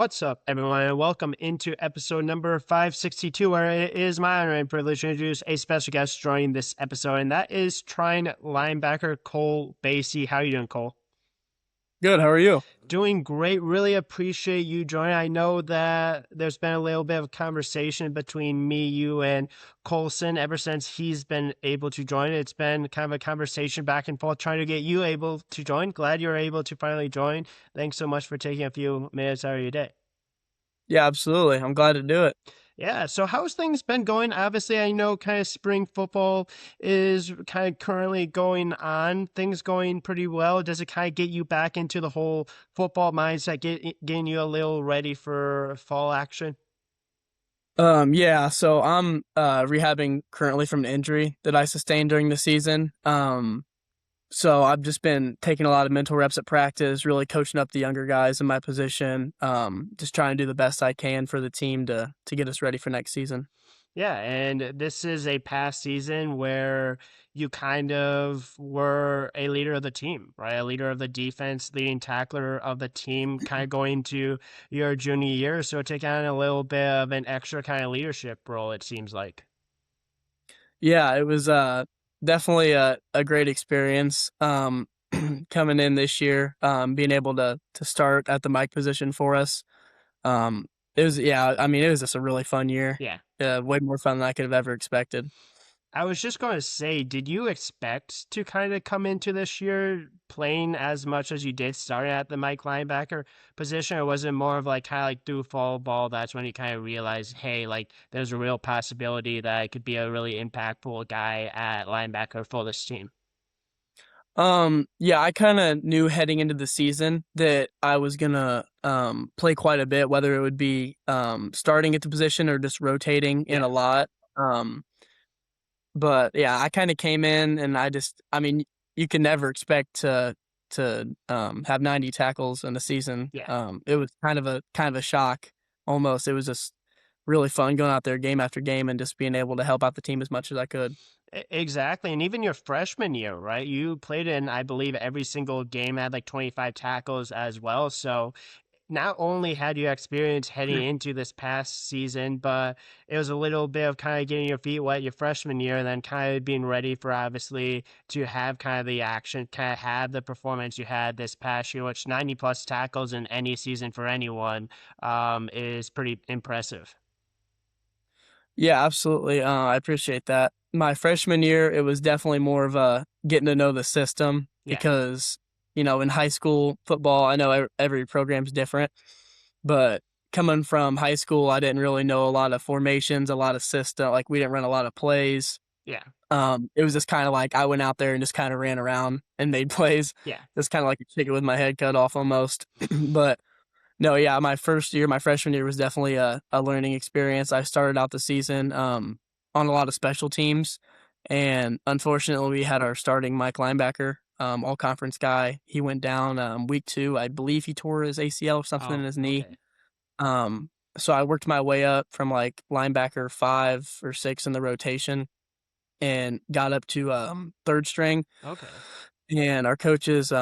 What's up, everyone, and welcome into episode number 562, where it is my honor and privilege to introduce a special guest joining this episode, and that is Trine linebacker Cole Basey. How are you doing, Cole? Good. How are you? Doing great. Really appreciate you joining. I know that there's been a little bit of conversation between me, you, and Colson ever since he's been able to join. It's been kind of a conversation back and forth trying to get you able to join. Glad you're able to finally join. Thanks so much for taking a few minutes out of your day. Yeah, absolutely. I'm glad to do it. Yeah, so how's things been going? Obviously, I know kind of spring football is kind of currently going on. Things going pretty well. Does it kind of get you back into the whole football mindset, getting you a little ready for fall action? Yeah, so I'm rehabbing currently from an injury that I sustained during the season. So I've just been taking a lot of mental reps at practice, really coaching up the younger guys in my position. Just trying to do the best I can for the team to get us ready for next season. Yeah, and this is a past season where you kind of were a leader of the team, right? A leader of the defense, leading tackler of the team, kind of going to your junior year. So take on a little bit of an extra kind of leadership role, it seems like. Yeah, it was definitely a great experience. Coming in this year, being able to start at the mic position for us. It was yeah, I mean, it was just a really fun year. Yeah. Way more fun than I could have ever expected. I was just going to say, did you expect to kind of come into this year playing as much as you did starting at the Mike linebacker position, or was it more of like kind of like through fall ball? That's when you kind of realized, hey, like there's a real possibility that I could be a really impactful guy at linebacker for this team. Yeah, I kind of knew heading into the season that I was gonna play quite a bit, whether it would be starting at the position or just rotating in Yeah, a lot. Um, but yeah, I kind of came in and I mean, you can never expect to have 90 tackles in a season. yeah. It was kind of a shock almost. It was just really fun going out there game after game and just being able to help out the team as much as I could. Exactly. And even your freshman year, right? You played in, I believe, every single game, had like 25 tackles as well. So not only had you experience heading into this past season, but it was a little bit of kind of getting your feet wet your freshman year and then kind of being ready for obviously to have kind of the action, kind of have the performance you had this past year, which 90 plus tackles in any season for anyone is pretty impressive. Yeah, absolutely. I appreciate that. My freshman year, it was definitely more of a getting to know the system Yeah. because, in high school football, I know every program's different, but coming from high school, I didn't really know a lot of formations, a lot of system. Like we didn't run a lot of plays. Yeah. It was just kind of like I went out there and just kind of ran around and made plays. Yeah. Just kind of like a chicken with my head cut off almost. But no, yeah, my first year, my freshman year was definitely a learning experience. I started out the season on a lot of special teams, and unfortunately, we had our starting Mike linebacker, all conference guy. He went down week 2. I believe he tore his ACL or something in Oh, his knee. okay. So I worked my way up from like linebacker 5 or 6 in the rotation, and got up to third string, Okay. and our coaches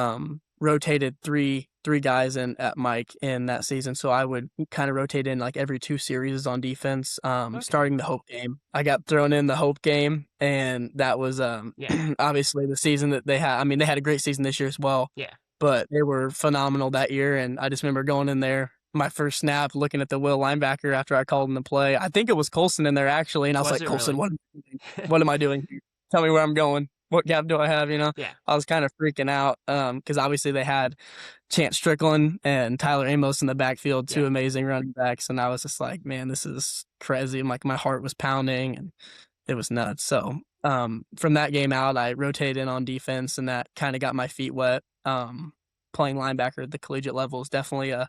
rotated three guys in at Mike in that season. So I would kind of rotate in like every 2 series on defense. Okay. Starting the Hope game, I got thrown in the Hope game, and that was Yeah. obviously the season that they had. I mean, they had a great season this year as well, Yeah. but they were phenomenal that year. And I just remember going in there. My first snap, looking at the will linebacker after I called him the play. I think it was Colson in there actually, and I was Was like, it Colson, really? what am I doing here? Tell me where I'm going. What gap do I have? Yeah. I was kind of freaking out because obviously they had Chance Strickland and Tyler Amos in the backfield, two Yeah. amazing running backs, and I was just like, man, this is crazy. Like my heart was pounding and it was nuts. So from that game out, I rotated in on defense, and that kind of got my feet wet. Playing linebacker at the collegiate level is definitely a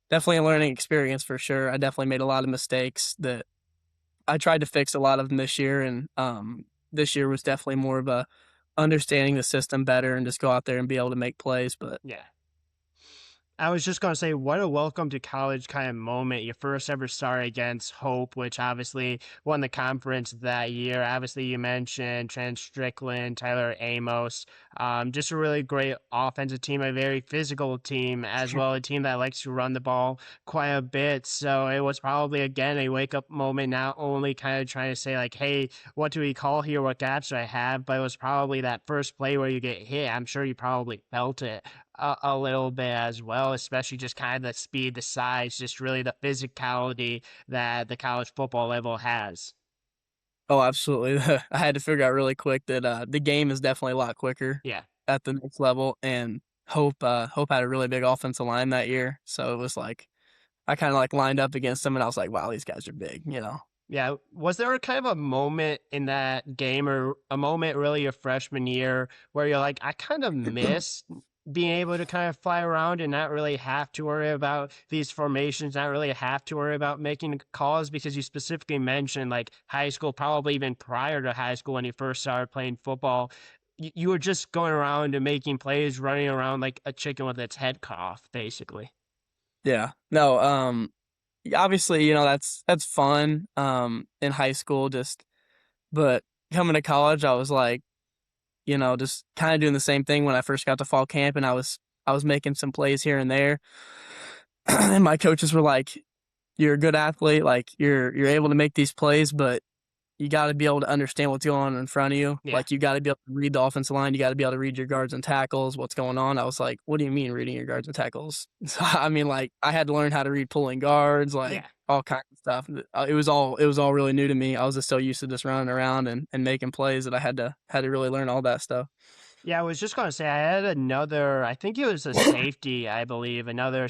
learning experience for sure. I definitely made a lot of mistakes that I tried to fix a lot of them this year, and this year was definitely more of a understanding the system better and just go out there and be able to make plays. But Yeah. I was just going to say, what a welcome to college kind of moment. Your first ever start against Hope, which obviously won the conference that year. Obviously, you mentioned Trent Strickland, Tyler Amos. Just a really great offensive team, a very physical team as well, a team that likes to run the ball quite a bit. So it was probably, again, a wake up moment, not only kind of trying to say, like, hey, what do we call here? What gaps do I have? But it was probably that first play where you get hit. I'm sure you probably felt it a little bit as well, especially just kind of the speed, the size, just really the physicality that the college football level has. Oh, absolutely. I had to figure out really quick that the game is definitely a lot quicker Yeah. at the next level, and Hope had a really big offensive line that year, so it was like I kind of like lined up against them, and I was like, wow, these guys are big, you know. Yeah. Was there a kind of a moment in that game or a moment really your freshman year where you're like, I kind of miss being able to kind of fly around and not really have to worry about these formations, not really have to worry about making calls because you specifically mentioned like high school, probably even prior to high school when you first started playing football. You were just going around and making plays, running around like a chicken with its head cut off, basically. Yeah, no, obviously, you know, that's fun in high school, just but coming to college, I was like, you know, just kind of doing the same thing when I first got to fall camp, and I was making some plays here and there, and my coaches were like, "You're a good athlete, like you're able to make these plays, but you got to be able to understand what's going on in front of you. Yeah. Like you got to be able to read the offensive line. You got to be able to read your guards and tackles. What's going on?" I was like, "What do you mean reading your guards and tackles?" So, I mean, like I had to learn how to read pulling guards, like Yeah. all kinds of stuff. It was all really new to me. I was just so used to just running around and making plays that I had to really learn all that stuff. Yeah, I was just going to say I had another. I think it was a safety, I believe, another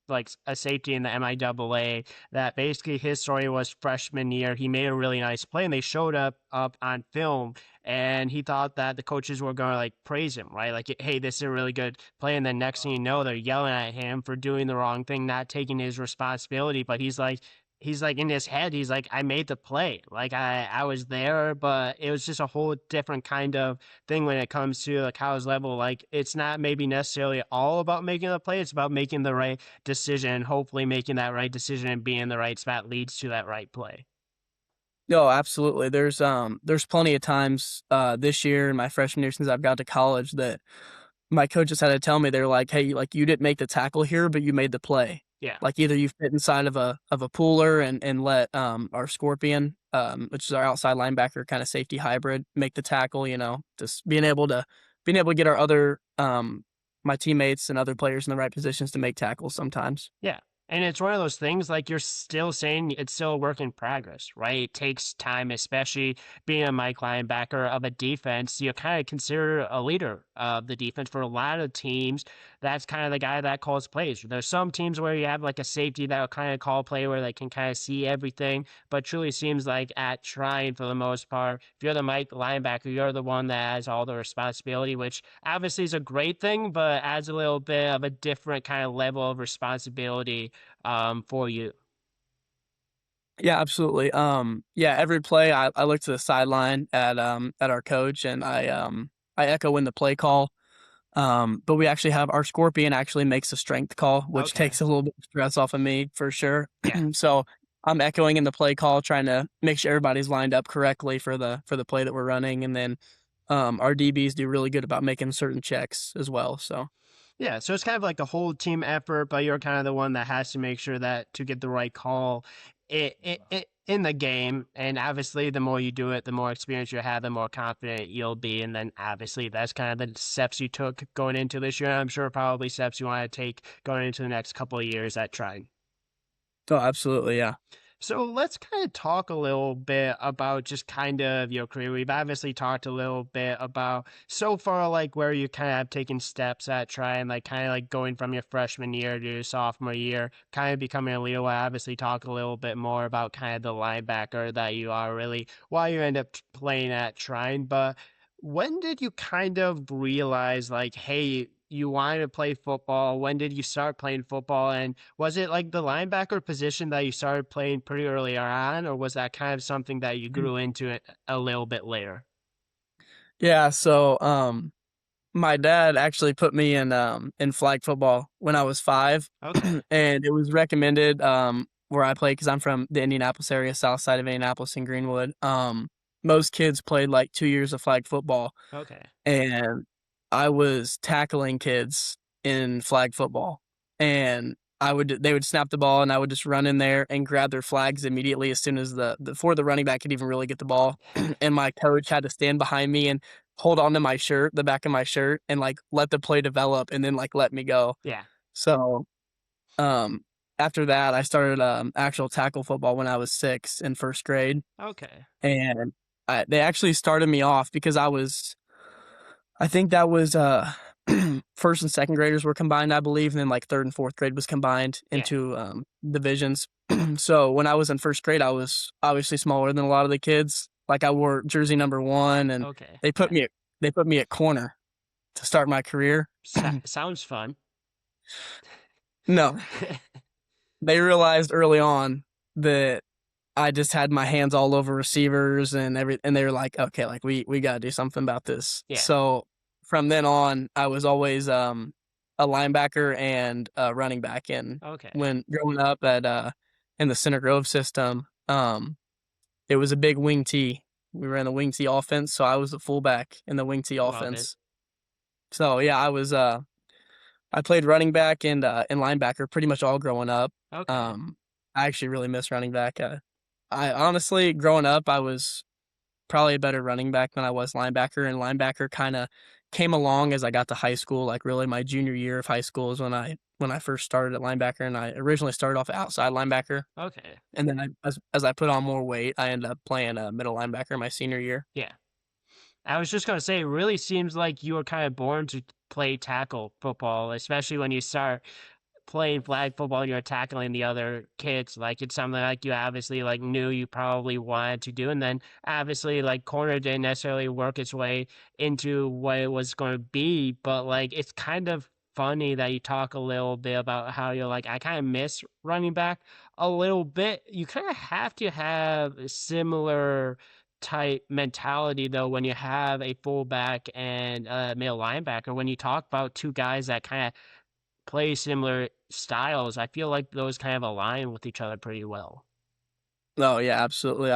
like a safety in the MIAA that basically his story was freshman year. He made a really nice play, and they showed up on film, and he thought that the coaches were going to like praise him, right? Like, hey, this is a really good play, and then next thing you know, they're yelling at him for doing the wrong thing, not taking his responsibility. But he's like in his head, he's like, I made the play, like I was there, but it was just a whole different kind of thing when it comes to the college level. Like it's not maybe necessarily all about making the play, it's about making the right decision. Hopefully making that right decision and being in the right spot leads to that right play. No, absolutely. There's plenty of times this year in my freshman year since I've got to college that my coaches had to tell me they're like, "Hey, like you didn't make the tackle here, but you made the play. Yeah. Like either you fit inside of a pooler and let our Scorpion, which is our outside linebacker kind of safety hybrid, make the tackle. You know, just being able to get our other my teammates and other players in the right positions to make tackles sometimes. Yeah. And it's one of those things like you're still saying it's still a work in progress, right? It takes time, especially being a Mike linebacker of a defense. You're kind of considered a leader of the defense for a lot of teams. That's kind of the guy that calls plays. There's some teams where you have like a safety that will kind of call play where they can kind of see everything, but truly seems like at Trine for the most part, if you're the Mike linebacker, you're the one that has all the responsibility, which obviously is a great thing, but adds a little bit of a different kind of level of responsibility for you. Yeah, absolutely. Yeah, every play I look to the sideline at our coach and I echo in the play call. But we actually have our Scorpion actually makes a strength call, which Okay. takes a little bit of stress off of me for sure. Yeah. So I'm echoing in the play call, trying to make sure everybody's lined up correctly for the play that we're running, and then our DBs do really good about making certain checks as well. So Yeah, so it's kind of like a whole team effort, but you're kind of the one that has to make sure that to get the right call in the game. And obviously, the more you do it, the more experience you have, the more confident you'll be. And then obviously, that's kind of the steps you took going into this year. And I'm sure probably steps you want to take going into the next couple of years at Trine. oh, absolutely, yeah. So let's kind of talk a little bit about just kind of your career. We've obviously talked a little bit about so far, like where you kind of have taken steps at trying, like kind of like going from your freshman year to your sophomore year, kind of becoming a leader. We'll obviously talk a little bit more about kind of the linebacker that you are really why you end up playing at Trine. But when did you kind of realize, like, hey, you wanted to play football? When did you start playing football? And was it like the linebacker position that you started playing pretty early on, or was that kind of something that you grew into it a little bit later? Yeah, so My dad actually put me in flag football when I was 5, Okay. and it was recommended where I play because I'm from the Indianapolis area, south side of Indianapolis in Greenwood. Most kids played like 2 years of flag football, Okay. and I was tackling kids in flag football, and they would snap the ball, and I would just run in there and grab their flags immediately as soon as before the running back could even really get the ball, and my coach had to stand behind me and hold on to my shirt, the back of my shirt, and like let the play develop, and then like let me go. Yeah. So um, after that, I started actual tackle football when I was 6 in first grade, Okay. and they actually started me off because I think that was first and second graders were combined, I believe, and then like third and fourth grade was combined Yeah. into divisions. So when I was in first grade, I was obviously smaller than a lot of the kids. Like I wore jersey number 1, and Okay. they put Yeah. me at, they put me at corner to start my career. Sounds fun. No, they realized early on that I just had my hands all over receivers and they were like, okay, like we got to do something about this. Yeah. So from then on, I was always a linebacker and a running back. And Okay. when growing up at in the Center Grove system, it was a big wing T. We ran the wing T offense, so I was the fullback in the wing T Love it. offense. So yeah, I played running back and linebacker pretty much all growing up. Okay. Um, I actually really miss running back. I honestly, growing up, I was probably a better running back than I was linebacker, and linebacker kind of came along as I got to high school. Like really, my junior year of high school is when I first started at linebacker, and I originally started off at outside linebacker, Okay. and then as I put on more weight, I ended up playing middle linebacker my senior year. Yeah. I was just gonna say, it really seems like you were kind of born to play tackle football, especially when you start playing flag football and you're tackling the other kids. Like it's something like you obviously like knew you probably wanted to do, and then obviously like corner didn't necessarily work its way into what it was going to be. But like it's kind of funny that you talk a little bit about how you're like I kind of miss running back a little bit. You kind of have to have a similar type mentality though when you have a fullback and a middle linebacker. When you talk about two guys that kind of play similar styles, I feel like those kind of align with each other pretty well. Oh yeah, absolutely.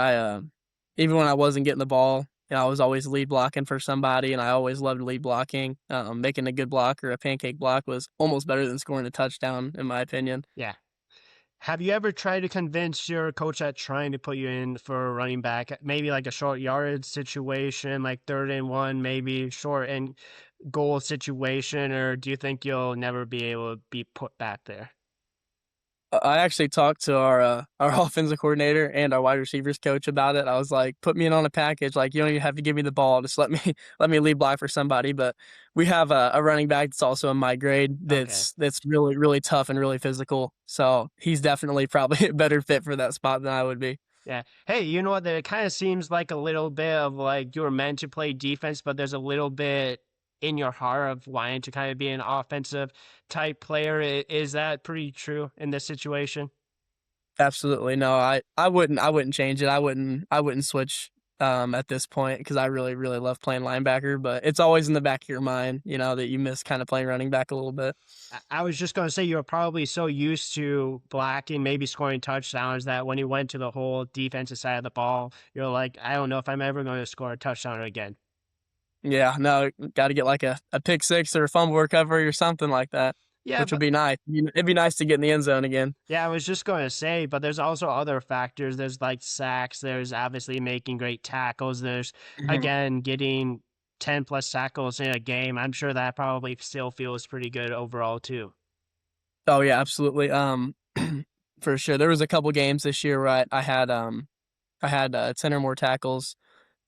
Even when I wasn't getting the ball, I was always lead blocking for somebody, and I always loved lead blocking. Making a good block or a pancake block was almost better than scoring a touchdown, in my opinion. Yeah. Have you ever tried to convince your coach at trying to put you in for a running back, maybe like a short yardage situation, like 3rd and 1, maybe short and goal situation, or do you think you'll never be able to be put back there? I actually talked to our offensive coordinator and our wide receivers coach about it. I was like, put me in on a package. Like, you don't even have to give me the ball. Just let me let me lead block for somebody. But we have a running back that's also in my grade Okay. that's really really tough and really physical. So he's definitely probably a better fit for that spot than I would be. Yeah. Hey, you know what? It kind of seems like a little bit of like you were meant to play defense, but there's a little bit in your heart of wanting to kind of be an offensive type player. Is that pretty true in this situation? Absolutely no. I wouldn't change it. I wouldn't switch at this point because I really really love playing linebacker. But it's always in the back of your mind, that you miss kind of playing running back a little bit. I was just going to say you're probably so used to blocking, maybe scoring touchdowns that when you went to the whole defensive side of the ball, you're like, I don't know if I'm ever going to score a touchdown again. Yeah, no, got to get like a pick six or a fumble recovery or something like that, Yeah, which would but be nice. It'd be nice to get in the end zone again. yeah, I was just going to say, but there's also other factors. There's like sacks. There's obviously making great tackles. There's, Mhm. again, getting 10 plus tackles in a game. I'm sure that probably still feels pretty good overall, too. Oh yeah, absolutely. For sure. There was a couple games this year where I had 10 or more tackles,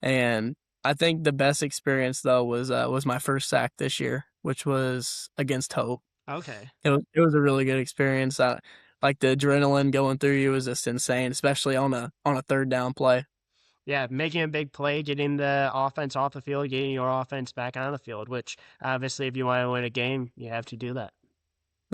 and I think the best experience though was my first sack this year, which was against Hope. Okay. It was a really good experience. Like the adrenaline going through you was just insane, especially on a third down play. Yeah, making a big play, getting the offense off the field, getting your offense back on the field, which obviously, if you want to win a game, you have to do that.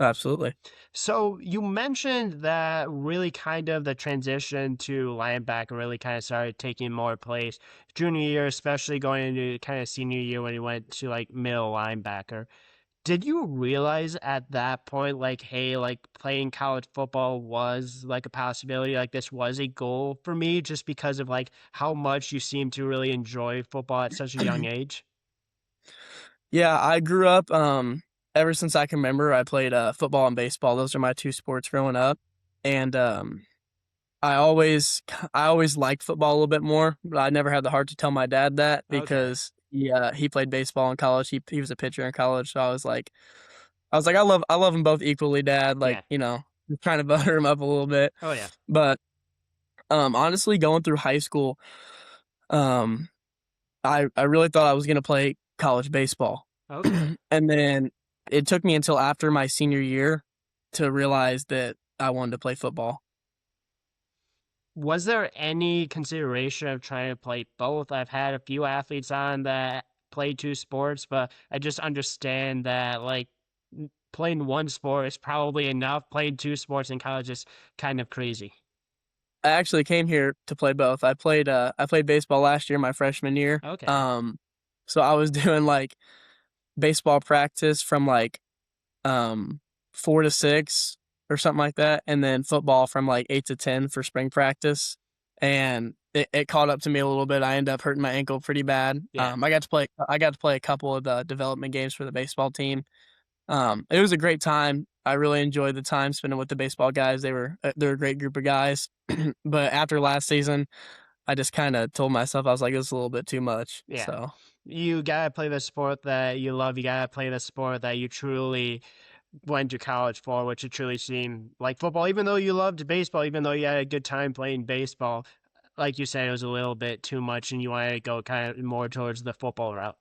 Absolutely. So you mentioned that really kind of the transition to linebacker really kind of started taking more place junior year, especially going into kind of senior year when you went to like middle linebacker. Did you realize at that point, like, hey, like playing college football was like a possibility, like this was a goal for me just because of like how much you seem to really enjoy football at such a young age? Yeah, I grew up, ever since I can remember, I played, football and baseball. Those are my 2 sports growing up, and, I always liked football a little bit more, but I never had the heart to tell my dad that Okay. because he played baseball in college. He was a pitcher in college, so I love them both equally, dad, like, Yeah. trying to butter him up a little bit. Oh, yeah. But, honestly, going through high school, um, I really thought I was gonna play college baseball. Okay. And then it took me until after my senior year to realize that I wanted to play football. Was there any consideration of trying to play both? I've had a few athletes on that play two sports, but I just understand that like playing one sport is probably enough. Playing two sports in college is kind of crazy. I actually came here to play both. I played baseball last year, my freshman year. Okay. So I was doing like baseball practice from like 4 to 6 or something like that, and then football from like 8 to 10 for spring practice. And it caught up to me a little bit. I ended up hurting my ankle pretty bad. Yeah. I got to play a couple of the development games for the baseball team. It was a great time. I really enjoyed the time spending with the baseball guys. They're a great group of guys. But after last season, I just kind of told myself I was like, it's a little bit too much. Yeah. So You gotta play the sport that you love. You gotta play the sport that you truly went to college for, which it truly seemed like football. Even though you loved baseball, even though you had a good time playing baseball, like you said, it was a little bit too much, and you wanted to go kind of more towards the football route.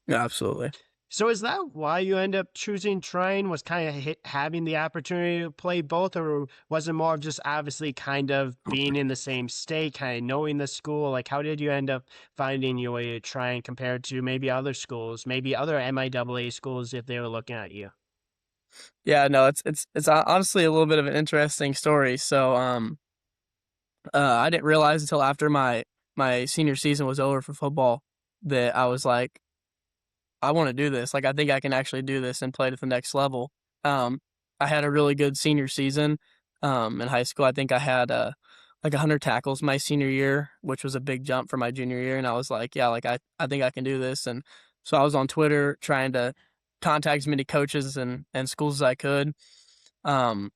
yeah, absolutely. So is that why you end up choosing Trine? Was kind of having the opportunity to play both, or was it more of just obviously kind of being in the same state, kind of knowing the school? Like, how did you end up finding your way to Trine compared to maybe other schools, maybe other MIAA schools if they were looking at you? Yeah, no, it's honestly a little bit of an interesting story. So I didn't realize until after my senior season was over for football that I was like, I want to do this. Like, I think I can actually do this and play to the next level. Um, I had a really good senior season. In high school, I think I had like 100 tackles my senior year, which was a big jump from my junior year. And I was like, yeah, like I think I can do this. And so I was on Twitter trying to contact as many coaches and schools as I could. Um,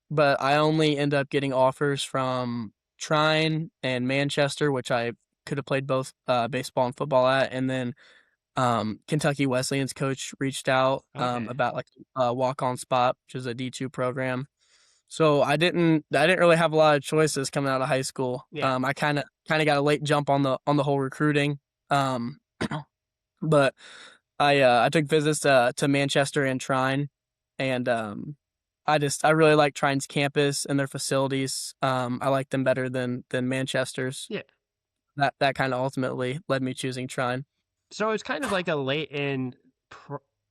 but I only end up getting offers from Trine and Manchester, which I could have played both baseball and football at, and then Kentucky Wesleyan's coach reached out Okay. about like a walk-on spot, which is a D2 program. So I didn't really have a lot of choices coming out of high school. Yeah. I kind of got a late jump on the whole recruiting. Um, but I took visits to Manchester and Trine, and I really like Trine's campus and their facilities. I like them better than Manchester's. Yeah. That kind of ultimately led me choosing Trine. So it's kind of like a late in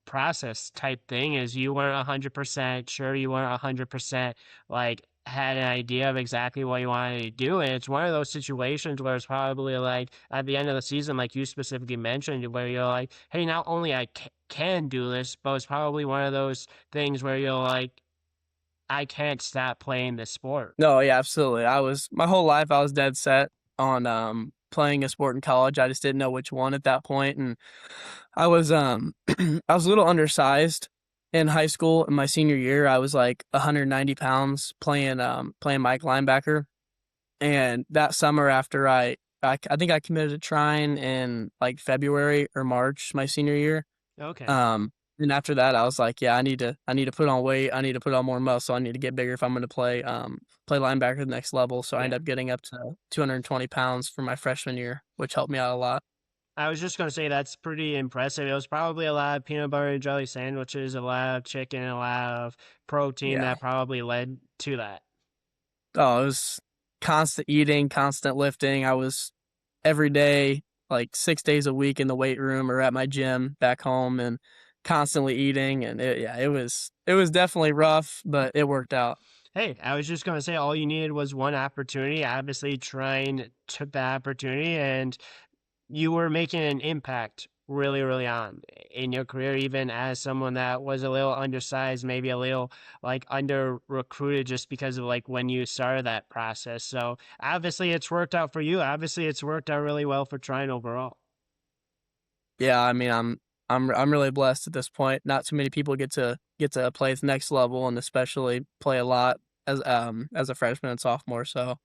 process type thing. Is you weren't 100% sure, you weren't 100% like had an idea of exactly what you wanted to do, and it's one of those situations where it's probably like at the end of the season, like you specifically mentioned, where you're like, hey, not only I can do this, but it's probably one of those things where you're like, I can't stop playing this sport. No, yeah, absolutely. I was my whole life I was dead set on playing a sport in college. I just didn't know which one at that point, and I was I was a little undersized in high school. In my senior year, I was like 190 pounds playing Mike linebacker. And that summer after I think I committed to Trine in like February or March my senior year. Okay. And after that I was like, yeah, I need to put on weight. I need to put on more muscle. I need to get bigger if I'm going to play linebacker at the next level. So I Yeah. ended up getting up to 220 pounds for my freshman year, which helped me out a lot. I was just gonna say that's pretty impressive. It was probably a lot of peanut butter and jelly sandwiches, a lot of chicken, a lot of protein Yeah. that probably led to that. Oh, it was constant eating, constant lifting. I was every day, like 6 days a week in the weight room or at my gym back home. And constantly eating, and it was definitely rough, but it worked out. Hey, I was just going to say all you needed was one opportunity. Obviously, Trine took that opportunity, and you were making an impact really early on in your career, even as someone that was a little undersized, maybe a little like under recruited just because of like when you started that process. So obviously it's worked out for you. Obviously it's worked out really well for Trine overall. Yeah, I mean, I'm really blessed at this point. Not too many people get to play the next level, and especially play a lot as a freshman and sophomore. So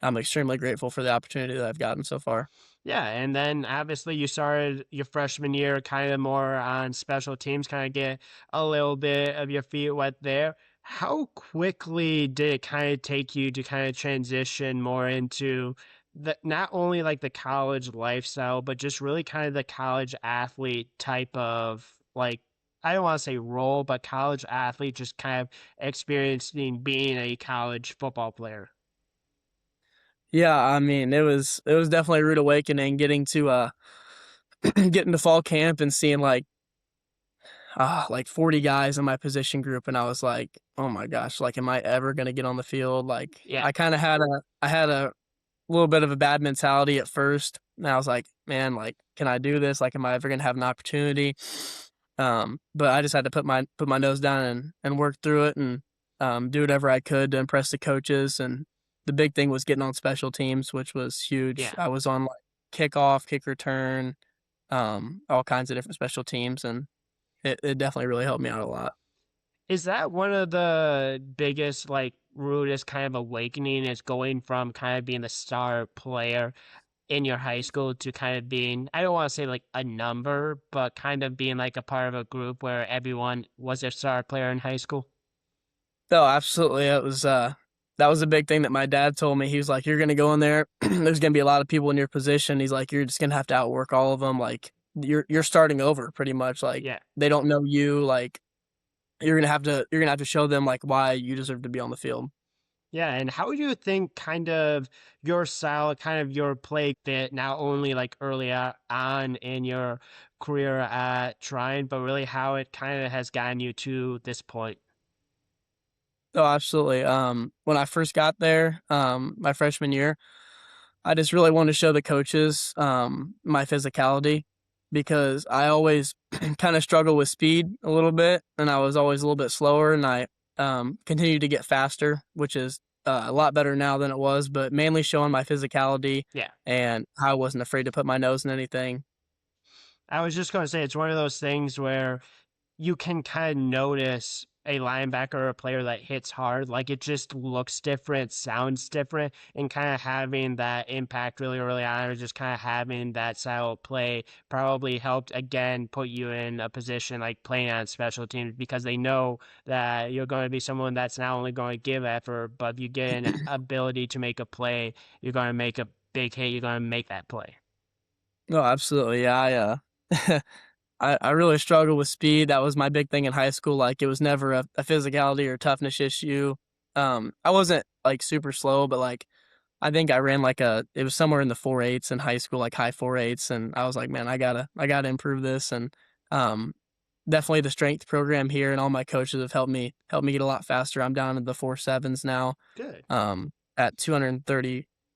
I'm extremely grateful for the opportunity that I've gotten so far. Yeah, and then obviously you started your freshman year kind of more on special teams, kind of get a little bit of your feet wet there. How quickly did it kind of take you to kind of transition more into the not only like the college lifestyle, but just really kind of the college athlete type of like I don't want to say role, but college athlete just kind of experiencing being a college football player. Yeah, I mean, it was definitely a rude awakening getting to getting to fall camp and seeing like 40 guys in my position group, and I was like, "Oh my gosh, like am I ever going to get on the field?" Like Yeah. I had a little bit of a bad mentality at first, and I was like, "Man, like can I do this? Like am I ever going to have an opportunity?" But I just had to put my nose down and work through it and do whatever I could to impress the coaches. And the big thing was getting on special teams, which was huge. Yeah. I was on like kickoff, kick return, all kinds of different special teams, and it definitely really helped me out a lot. Is that one of the biggest, like, rudest kind of awakening is going from kind of being the star player in your high school to kind of being, I don't want to say like a number, but kind of being like a part of a group where everyone was a star player in high school? No, absolutely. It was that was a big thing that my dad told me. He was like, "You're gonna go in there. There's gonna be a lot of people in your position." He's like, "You're just gonna have to outwork all of them. Like you're starting over pretty much. Like Yeah. they don't know you. Like you're gonna have to show them like why you deserve to be on the field." Yeah, and how do you think kind of your style, kind of your play fit not only like early on in your career at Trine, but really how it kind of has gotten you to this point? Oh, absolutely. When I first got there, my freshman year, I just really wanted to show the coaches my physicality because I always kind of struggled with speed a little bit, and I was always a little bit slower, and I continued to get faster, which is a lot better now than it was, but mainly showing my physicality Yeah. and how I wasn't afraid to put my nose in anything. I was just going to say it's one of those things where you can kind of notice a linebacker or a player that hits hard. Like it just looks different, sounds different, and kind of having that impact really early on, or just kind of having that style of play probably helped again put you in a position like playing on special teams because they know that you're going to be someone that's not only going to give effort, but if you get an ability to make a play, you're going to make a big hit, you're going to make that play. No, absolutely. Yeah, I really struggled with speed. That was my big thing in high school. Like it was never a physicality or toughness issue. I wasn't like super slow, but like I think I ran like it was somewhere in the 4.8s in high school, like high 4.8s, and I was like, man, I gotta improve this. And um, definitely the strength program here and all my coaches have helped me get a lot faster. I'm down in the 4.7s now, Good. at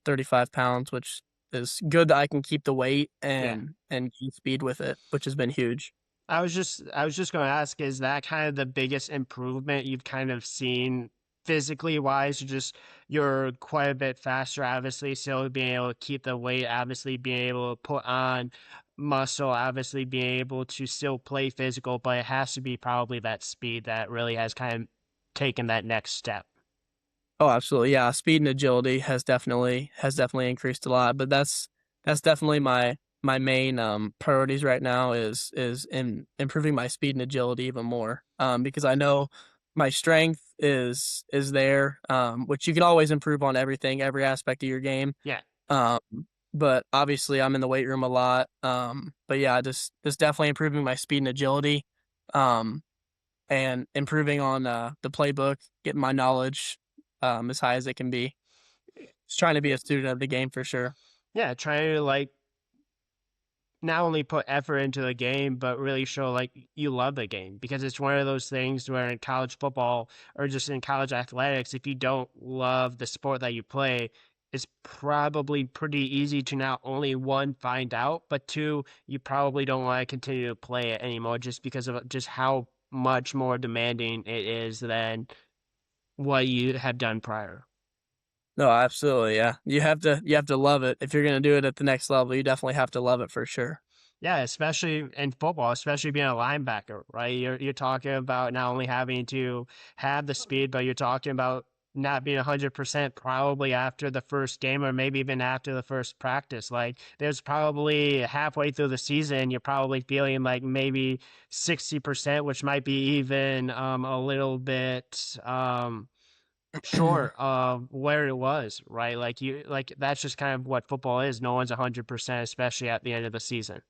35 pounds, which is good that I can keep the weight Yeah. and keep speed with it, which has been huge. I was just going to ask, is that kind of the biggest improvement you've kind of seen physically wise? You're quite a bit faster, obviously, still being able to keep the weight, obviously being able to put on muscle, obviously being able to still play physical, but it has to be probably that speed that really has kind of taken that next step. Oh, absolutely. Yeah, speed and agility has definitely increased a lot, but that's definitely my main priorities right now is in improving my speed and agility even more. Because I know my strength is there, which you can always improve on everything, every aspect of your game. Yeah. Um, but obviously I'm in the weight room a lot. But yeah, just definitely improving my speed and agility. Um, and improving on the playbook, getting my knowledge as high as it can be. Just trying to be a student of the game for sure. Yeah. Trying to like not only put effort into the game, but really show like you love the game because it's one of those things where in college football or just in college athletics, if you don't love the sport that you play, it's probably pretty easy to not only one, find out, but two, you probably don't want to continue to play it anymore just because of just how much more demanding it is than what you have done prior. No, absolutely, yeah. You have to love it. If you're gonna do it at the next level, you definitely have to love it for sure. Yeah, especially in football, especially being a linebacker, right? You're talking about not only having to have the speed, but you're talking about not being 100% probably after the first game or maybe even after the first practice. Like there's probably halfway through the season, you're probably feeling like maybe 60%, which might be even a little bit short of where it was, right? Like you like that's just kind of what football is. No one's 100%, especially at the end of the season.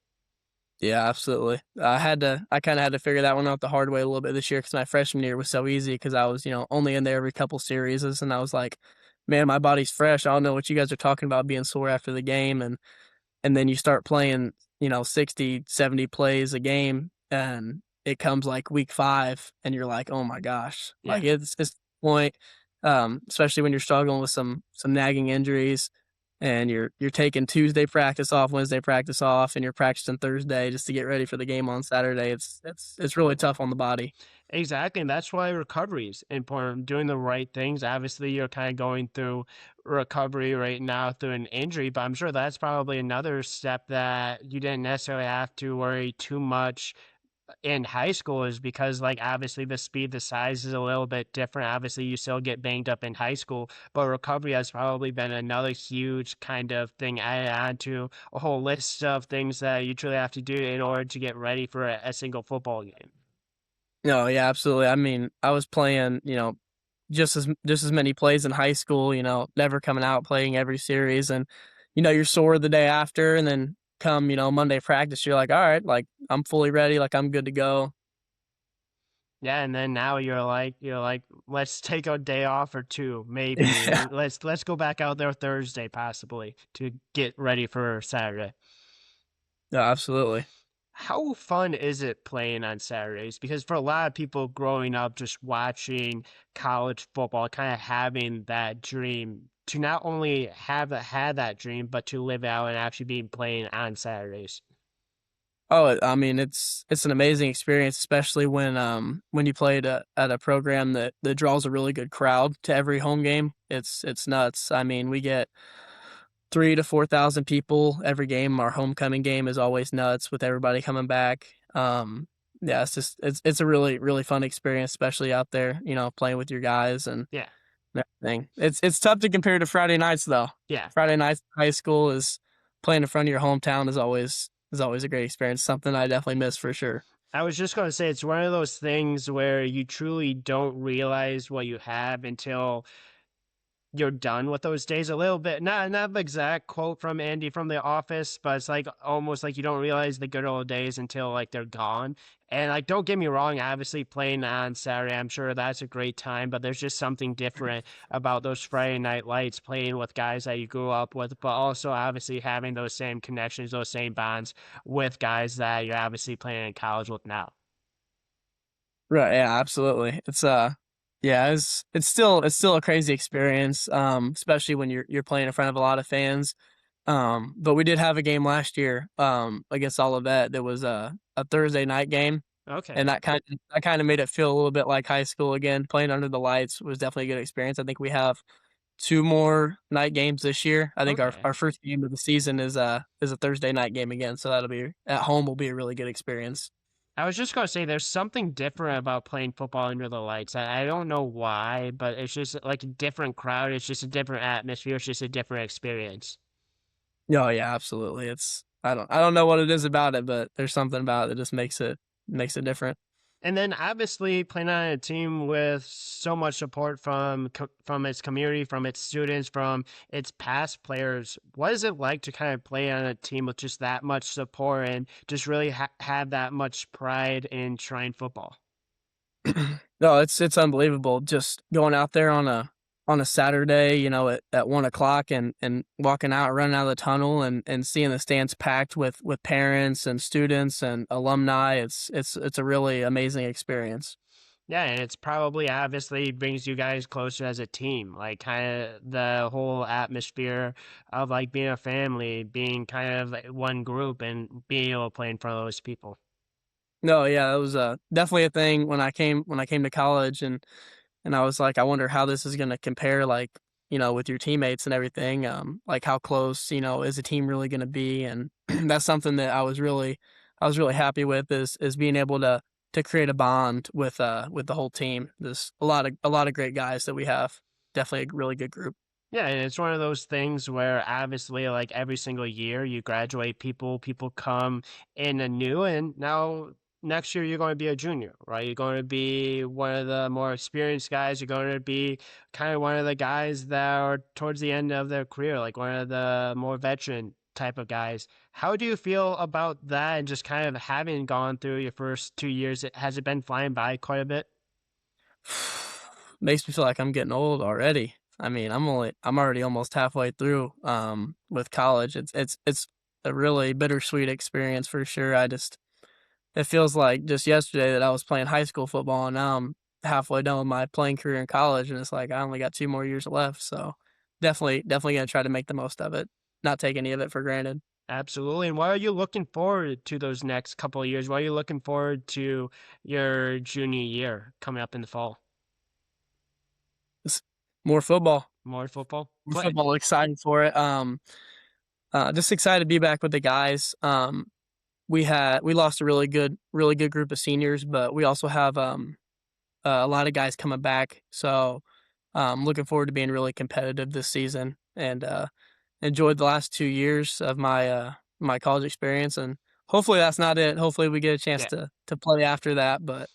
Yeah, absolutely. I kind of had to figure that one out the hard way a little bit this year because my freshman year was so easy because I was, only in there every couple series, and I was like, man, my body's fresh. I don't know what you guys are talking about being sore after the game, and then you start playing, 60, 70 plays a game, and it comes like week 5, and you're like, oh my gosh, like Yeah. it's the point, especially when you're struggling with some nagging injuries and you're taking Tuesday practice off, Wednesday practice off, and you're practicing Thursday just to get ready for the game on Saturday. It's really tough on the body. Exactly. And that's why recovery is important. Doing the right things. Obviously, you're kind of going through recovery right now through an injury, but I'm sure that's probably another step that you didn't necessarily have to worry too much in high school is because like obviously the speed, the size is a little bit different. Obviously you still get banged up in high school, but recovery has probably been another huge kind of thing added on to a whole list of things that you truly have to do in order to get ready for a single football game. No, yeah, absolutely. I mean, I was playing, just as many plays in high school, never coming out playing every series, and you're sore the day after, and then come, Monday practice, you're like, all right, like I'm fully ready, like I'm good to go. Yeah, and then now you're like, let's take a day off or two, maybe. Yeah. Let's go back out there Thursday possibly to get ready for Saturday. No, absolutely. How fun is it playing on Saturdays? Because for a lot of people growing up just watching college football, kind of having that dream to not only had that dream, but to live out and actually be playing on Saturdays. Oh, I mean, it's an amazing experience, especially when you play at a program that draws a really good crowd to every home game. It's nuts. I mean, we get 3 to 4 thousand people every game. Our homecoming game is always nuts with everybody coming back. Yeah, it's a really really fun experience, especially out there, playing with your guys Yeah, and everything. It's tough to compare to Friday nights though. yeah. Friday nights in high school is playing in front of your hometown is always a great experience. Something I definitely miss for sure. I was just going to say it's one of those things where you truly don't realize what you have until you're done with those days a little bit. Not the exact quote from Andy from The Office, but it's like almost like you don't realize the good old days until like they're gone. And like, don't get me wrong, obviously playing on Saturday, I'm sure that's a great time, but there's just something different about those Friday night lights playing with guys that you grew up with, but also obviously having those same connections, those same bonds with guys that you're obviously playing in college with now. Right, yeah, absolutely. Yeah, it's still a crazy experience, especially when you're playing in front of a lot of fans. But we did have a game last year, against Olivet that was a Thursday night game, and Okay. that kind of made it feel a little bit like high school again. Playing under the lights was definitely a good experience. I think we have 2 more night games this year. I think our Okay. our first game of the season is a Thursday night game again, so that'll be at home will be a really good experience. I was just gonna say there's something different about playing football under the lights. I don't know why, but it's just like a different crowd. It's just a different atmosphere. It's just a different experience. Oh, yeah, absolutely. I don't know what it is about it, but there's something about it that just makes it different. And then obviously playing on a team with so much support from its community, from its students, from its past players. What is it like to kind of play on a team with just that much support and just really have that much pride in Trine football? No, it's unbelievable just going out there on a on a Saturday, at 1 o'clock and walking out, running out of the tunnel and seeing the stands packed with parents and students and alumni. It's a really amazing experience. Yeah, and it's probably obviously brings you guys closer as a team. Like kind of the whole atmosphere of like being a family, being kind of like one group and being able to play in front of those people. No, yeah, that was definitely a thing when I came to college and I was like, I wonder how this is gonna compare, like, with your teammates and everything. Like how close, is a team really gonna be? And that's something that I was really happy with is being able to create a bond with the whole team. There's a lot of great guys that we have. Definitely a really good group. Yeah, and it's one of those things where obviously like every single year you graduate people come in anew and now next year you're going to be a junior, right? You're going to be one of the more experienced guys. You're going to be kind of one of the guys that are towards the end of their career, like one of the more veteran type of guys. How do you feel about that and just kind of having gone through your first 2 years? Has it been flying by quite a bit? Makes me feel like I'm getting old already. I mean, I'm already almost halfway through with college. It's a really bittersweet experience for sure. It feels like just yesterday that I was playing high school football and now I'm halfway done with my playing career in college and it's like I only got 2 more years left. So definitely gonna try to make the most of it. Not take any of it for granted. Absolutely. And what are you looking forward to those next couple of years? What are you looking forward to your junior year coming up in the fall? It's more football. More football? More Play. football, excited for it. Just excited to be back with the guys. We lost a really good group of seniors, but we also have a lot of guys coming back. So looking forward to being really competitive this season and enjoyed the last 2 years of my college experience. And hopefully that's not it. Hopefully we get a chance Yeah. to play after that. But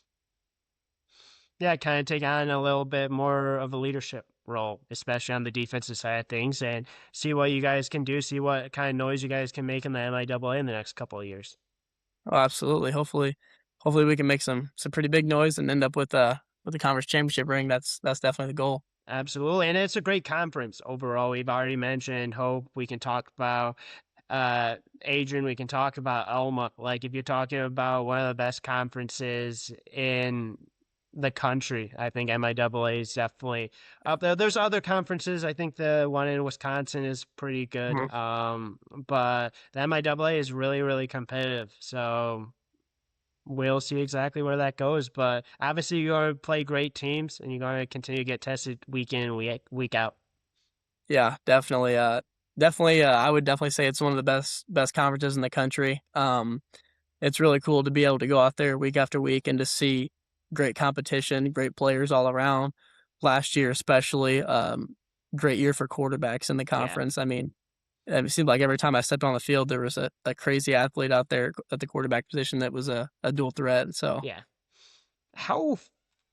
Yeah, kind of take on a little bit more of a leadership role, especially on the defensive side of things, and see what you guys can do, see what kind of noise you guys can make in the MIAA in the next couple of years. oh, absolutely, hopefully we can make some pretty big noise and end up with the conference championship ring. That's definitely the goal. Absolutely. And it's a great conference overall. We've already mentioned Hope. We can talk about Adrian, we can talk about Elma. Like if you're talking about one of the best conferences in the country, I think MIAA is definitely up there. There's other conferences. I think the one in Wisconsin is pretty good. Mhm. But the MIAA is really, really competitive. So we'll see exactly where that goes. But obviously you're going to play great teams and you're going to continue to get tested week in, week out. Yeah, definitely. Definitely. I would definitely say it's one of the best conferences in the country. It's really cool to be able to go out there week after week and to see great competition, great players all around. Last year, especially, great year for quarterbacks in the Yeah. conference. I mean, it seemed like every time I stepped on the field, there was a crazy athlete out there at the quarterback position that was a dual threat. So Yeah. How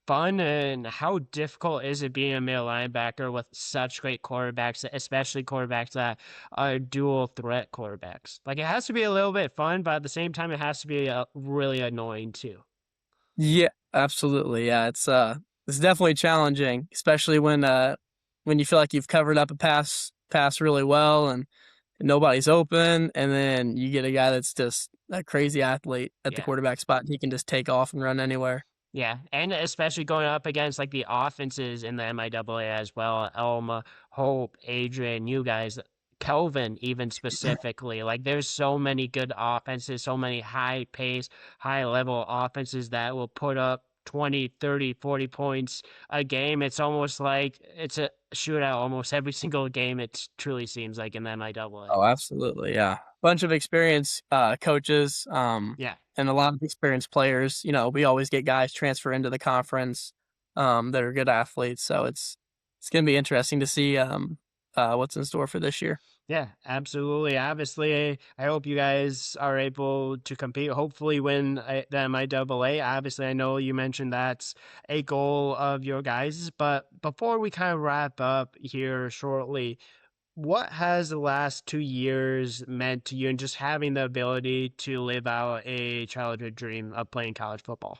fun and how difficult is it being a middle linebacker with such great quarterbacks, especially quarterbacks that are dual threat quarterbacks? Like it has to be a little bit fun, but at the same time, it has to be really annoying too. yeah, absolutely. Yeah, it's definitely challenging, especially when you feel like you've covered up a pass really well and nobody's open, and then you get a guy that's just a crazy athlete at the Yeah. quarterback spot. He can just take off and run anywhere. Yeah, and especially going up against like the offenses in the MIAA as well, Elma, Hope, Adrian, you guys, Kelvin, even specifically. Like there's so many good offenses, so many high pace, high level offenses that will put up 20, 30, 40 points a game. It's almost like it's a shootout almost every single game. It truly seems like in the MIAA. Oh, absolutely, yeah. Bunch of experienced coaches, Yeah. and a lot of experienced players. We always get guys transfer into the conference that are good athletes. So it's gonna be interesting to see what's in store for this year. Yeah, absolutely. Obviously, I hope you guys are able to compete. Hopefully, win the MIAA. Obviously, I know you mentioned that's a goal of your guys'. But before we kind of wrap up here shortly, what has the last 2 years meant to you and just having the ability to live out a childhood dream of playing college football?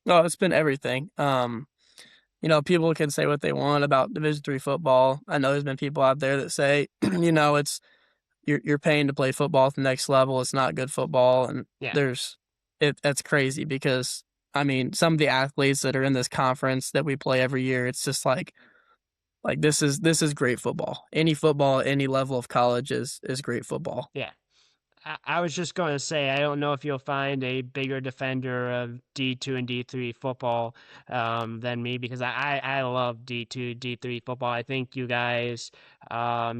No, it's been everything. people can say what they want about Division III football. I know there's been people out there that say, it's you're paying to play football at the next level. It's not good football, and Yeah. there's that's crazy because I mean some of the athletes that are in this conference that we play every year, it's just like this is great football. Any football, any level of college is great football. Yeah. I was just going to say, I don't know if you'll find a bigger defender of D2 and D3 football than me because I love D2, D3 football. I think you guys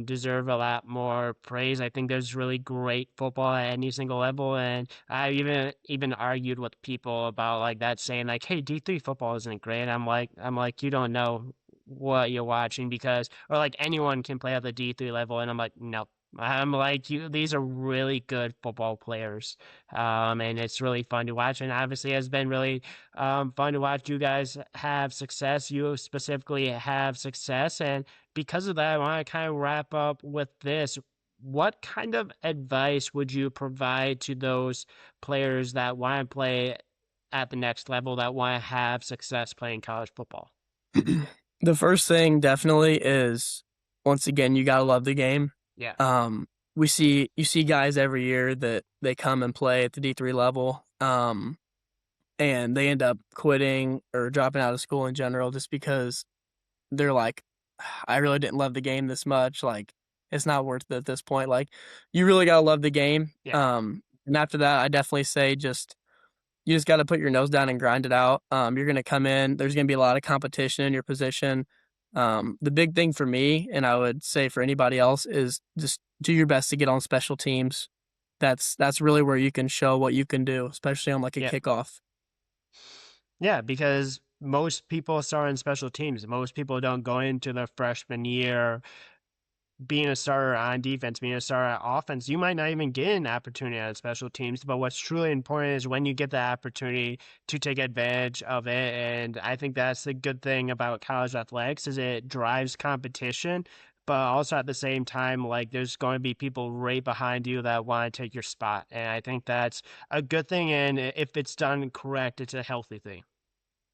deserve a lot more praise. I think there's really great football at any single level, and I even argued with people about like that, saying like, "Hey, D3 football isn't great." I'm like, you don't know what you're watching because, or like anyone can play at the D3 level, and I'm like, no. I'm like you. These are really good football players, and it's really fun to watch. And obviously, it's been really fun to watch you guys have success. You specifically have success, and because of that, I want to kind of wrap up with this. What kind of advice would you provide to those players that want to play at the next level, that want to have success playing college football? The first thing definitely is once again you gotta love the game. Yeah, Um, you see guys every year that they come and play at the D3 level, and they end up quitting or dropping out of school in general just because they're like, I really didn't love the game this much. Like, it's not worth it at this point. Like, you really gotta love the game. yeah, And after that, I definitely say you just got to put your nose down and grind it out. You're going to come in. There's going to be a lot of competition in your position. The big thing for me, and I would say for anybody else, is just do your best to get on special teams. That's really where you can show what you can do, especially on like a yeah. kickoff. Yeah, because most people start in special teams. Most people don't go into their freshman year being a starter on defense, being a starter on offense. You might not even get an opportunity on special teams, but what's truly important is when you get the opportunity to take advantage of it. And I think that's the good thing about college athletics is it drives competition, but also at the same time, like there's going to be people right behind you that want to take your spot. And I think that's a good thing. And if it's done correct, it's a healthy thing.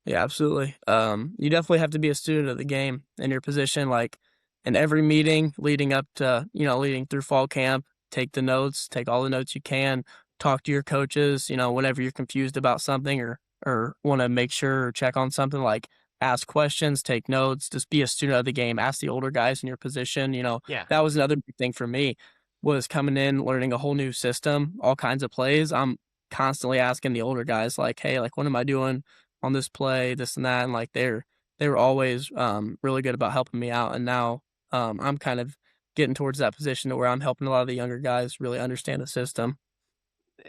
Yeah, absolutely. You definitely have to be a student of the game in your position. Like in every meeting leading up to, leading through fall camp, take the notes, take all the notes you can, talk to your coaches, whenever you're confused about something or want to make sure or check on something, like ask questions, take notes, just be a student of the game, ask the older guys in your position. Yeah. That was another big thing for me was coming in, learning a whole new system, all kinds of plays. I'm constantly asking the older guys like, hey, like what am I doing on this play, this and that, and like they were always really good about helping me out. And now I'm kind of getting towards that position to where I'm helping a lot of the younger guys really understand the system.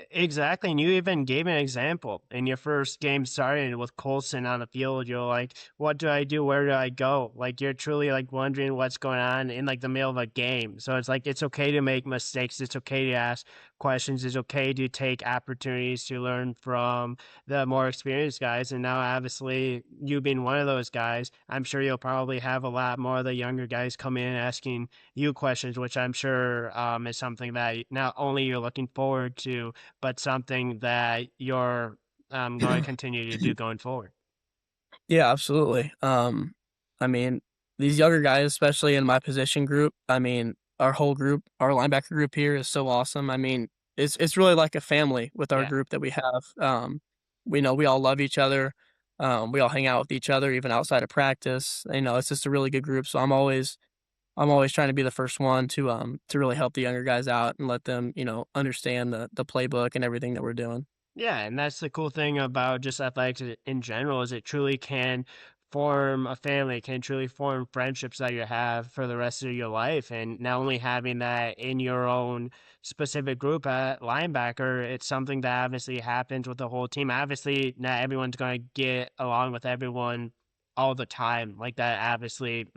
Exactly. And you even gave an example in your first game starting with Colson on the field. You're like, what do I do? Where do I go? Like you're truly like wondering what's going on in like the middle of a game. So it's like it's okay to make mistakes. It's okay to ask questions. It's okay to take opportunities to learn from the more experienced guys. And now obviously you being one of those guys, I'm sure you'll probably have a lot more of the younger guys come in asking you questions, which I'm sure is something that not only you're looking forward to, but something that you're going to continue to do going forward. Yeah, absolutely. I mean, these younger guys, especially in my position group, I mean, our whole group, our linebacker group here is so awesome. I mean, it's really like a family with our Yeah. group that we have. We know we all love each other. We all hang out with each other even outside of practice. It's just a really good group. So I'm always trying to be the first one to really help the younger guys out and let them, understand the playbook and everything that we're doing. Yeah, and that's the cool thing about just athletics in general is it truly can form a family, can truly form friendships that you have for the rest of your life. And not only having that in your own specific group at linebacker, it's something that obviously happens with the whole team. Obviously, not everyone's going to get along with everyone all the time. Like that obviously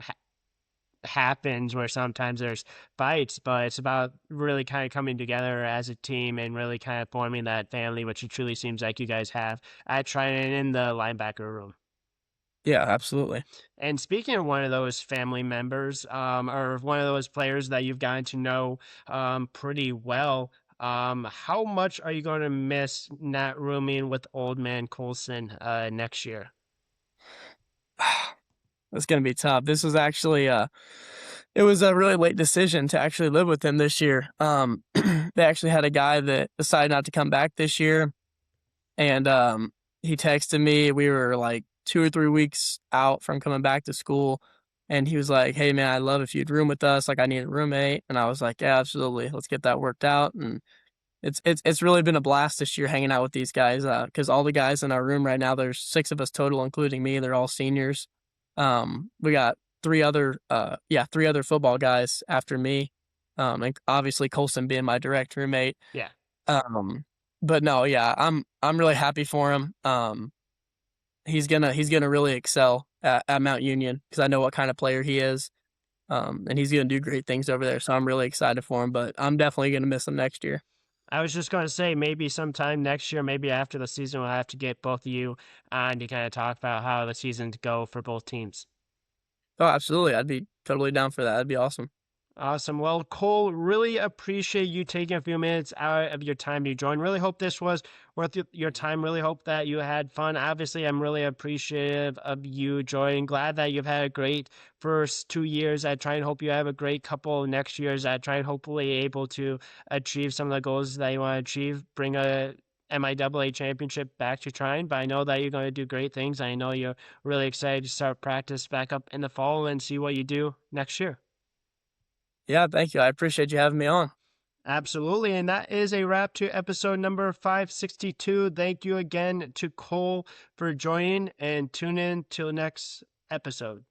happens where sometimes there's fights, but it's about really kind of coming together as a team and really kind of forming that family, which it truly seems like you guys have at Trine in the linebacker room. Yeah, absolutely. And speaking of one of those family members, or one of those players that you've gotten to know pretty well, how much are you going to miss not rooming with old man Colson next year? It's gonna be tough. This was actually it was a really late decision to actually live with him this year. They actually had a guy that decided not to come back this year, and he texted me. We were like 2 or 3 weeks out from coming back to school, and he was like, "Hey man, I'd love if you'd room with us. Like I need a roommate." And I was like, "Yeah, absolutely. Let's get that worked out." And it's really been a blast this year hanging out with these guys because all the guys in our room right now, there's 6 of us total, including me. They're all seniors. We got 3 other football guys after me, and obviously Colson being my direct roommate. Yeah. Um, but no, yeah, I'm really happy for him. He's gonna really excel at Mount Union because I know what kind of player he is. And he's gonna do great things over there. So I'm really excited for him. But I'm definitely gonna miss him next year. I was just going to say maybe sometime next year, maybe after the season, we'll have to get both of you on to kind of talk about how the season to go for both teams. Oh, absolutely. I'd be totally down for that. That'd be awesome. Awesome. Well, Cole, really appreciate you taking a few minutes out of your time to join. Really hope this was worth your time. Really hope that you had fun. Obviously, I'm really appreciative of you joining. Glad that you've had a great first 2 years. I try and hope you have a great couple of next years. I try and hopefully able to achieve some of the goals that you want to achieve. Bring a MIAA championship back to Trine, but I know that you're going to do great things. I know you're really excited to start practice back up in the fall and see what you do next year. Yeah, thank you. I appreciate you having me on. Absolutely. And that is a wrap to episode number 562. Thank you again to Cole for joining and tune in till next episode.